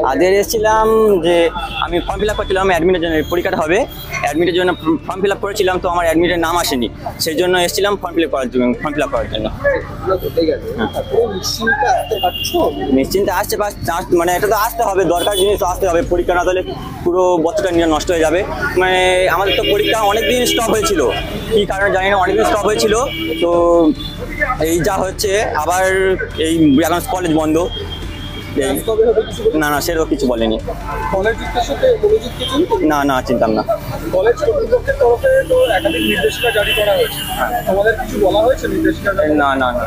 আজকে এসেছিলাম যে আমি ফর্ম ফিল আপ করছিলাম অ্যাডমিটের জন্য, পরীক্ষাটা হবে অ্যাডমিটের জন্য ফর্ম ফিল আপ করেছিলাম, তো আমার অ্যাডমিটের নাম আসেনি, সেই জন্য এসেছিলাম ফর্ম ফিল আপ করার জন্য। নিশ্চিন্তে আসতে মানে এটা তো আসতে হবে, দরকার জিনিস তো আসতে হবে, পরীক্ষা না তাহলে পুরো বছরটা নিয়ে নষ্ট হয়ে যাবে। মানে আমাদের তো পরীক্ষা অনেকদিন স্টপ হয়েছিল, কী কারণে জানি না, অনেকদিন স্টপ হয়েছিল। তো এই যা হচ্ছে আবার এই এখন কলেজ বন্ধ। না না, সেরকম কিছু বলেনি। না না, চিনতাম না। কলেজ কর্তৃপক্ষের তরফে তো একাধিক নির্দেশিকা জারি করা হয়েছে, তোমাদের কিছু বলা হয়েছে নির্দেশিকা? না না না,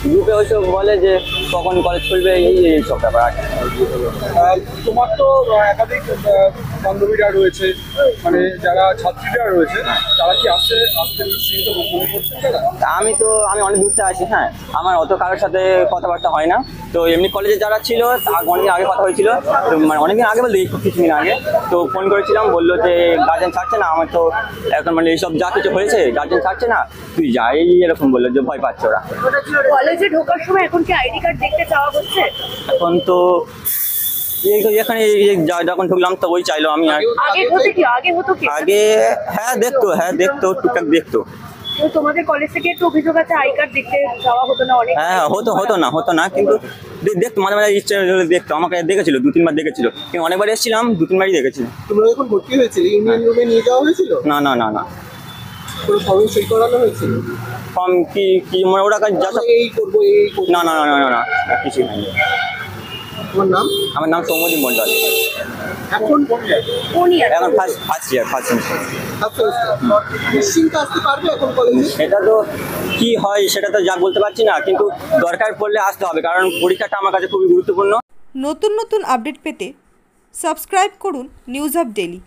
গ্রুপে ওইসব বলে যে কখন কলেজ খুলবে, এই সব ব্যাপার আছে। তোমার তো একাধিক বান্ধবীরা রয়েছে, মানে যারা ছাত্রীরা রয়েছে, তারা কি আসতে নিশ্চিন্ত মনে করছেন? আমি অনেক দূর থেকে আসি, হ্যাঁ, আমার অত কারোর সাথে কথাবার্তা হয় না। তো এমনি কলেজে যারা ছিল অনেকদিন আগে কথা হয়েছিল, তো মানে অনেকদিন আগে বলতে কিছুদিন আগে তো ফোন করেছিলাম, বললো যে গার্জেন ছাড়ছে না, আমার তো এখন মানে এইসব যা কিছু হয়েছে গার্জেন ছাড়ছে না, তুই যাই, এরকম বললো যে ভয় পাচ্ছে ওরা। কলেজে ঢোকার সময় এখন কি আইডি কার্ড দেখতে চাওয়া হচ্ছে? এখন তো এখানে যখন ঢুকলাম তো ওই চাইলো। আমি আগে হ্যাঁ দেখতো টুকটাক দেখতো। তোমাদের কলেজ থেকে একটু অভিযোগ আছে আই কার্ড দেখতে যাওয়া হতো না? হ্যাঁ হতো না কিন্তু দেখতো মাঝে মাঝে ইচ্ছা দেখতো, আমাকে দেখেছিল 2-3 বার দেখেছিল, কিন্তু অনেকবার এসেছিলাম 2-3 বারই দেখেছিল। তোমরা যখন ভর্তি হয়েছিলে ইউনিয়ন রুমে নিয়ে যাওয়া হয়েছিল? না না না না, কোনো ফর্ম সই করানো হয়েছিল? ফর্ম কি মানে ওরা এই করবো এই করবো? না না না না না, কিছু হয়নি। আমার নাম সৌম্যদীপ মণ্ডল। এখন ফার্স্ট সেমিস্টার। নিশ্চিন্তে আসতে পারবে এখন কলেজে? সেটা তো কি হয় সেটা তো যা বলতে পারছি না, কিন্তু দরকার পড়লে আসতে হবে, কারণ পরীক্ষাটা আমার কাছে খুবই গুরুত্বপূর্ণ। নতুন আপডেট পেতে সাবস্ক্রাইব করুন নিউজ আপ ডেইলি।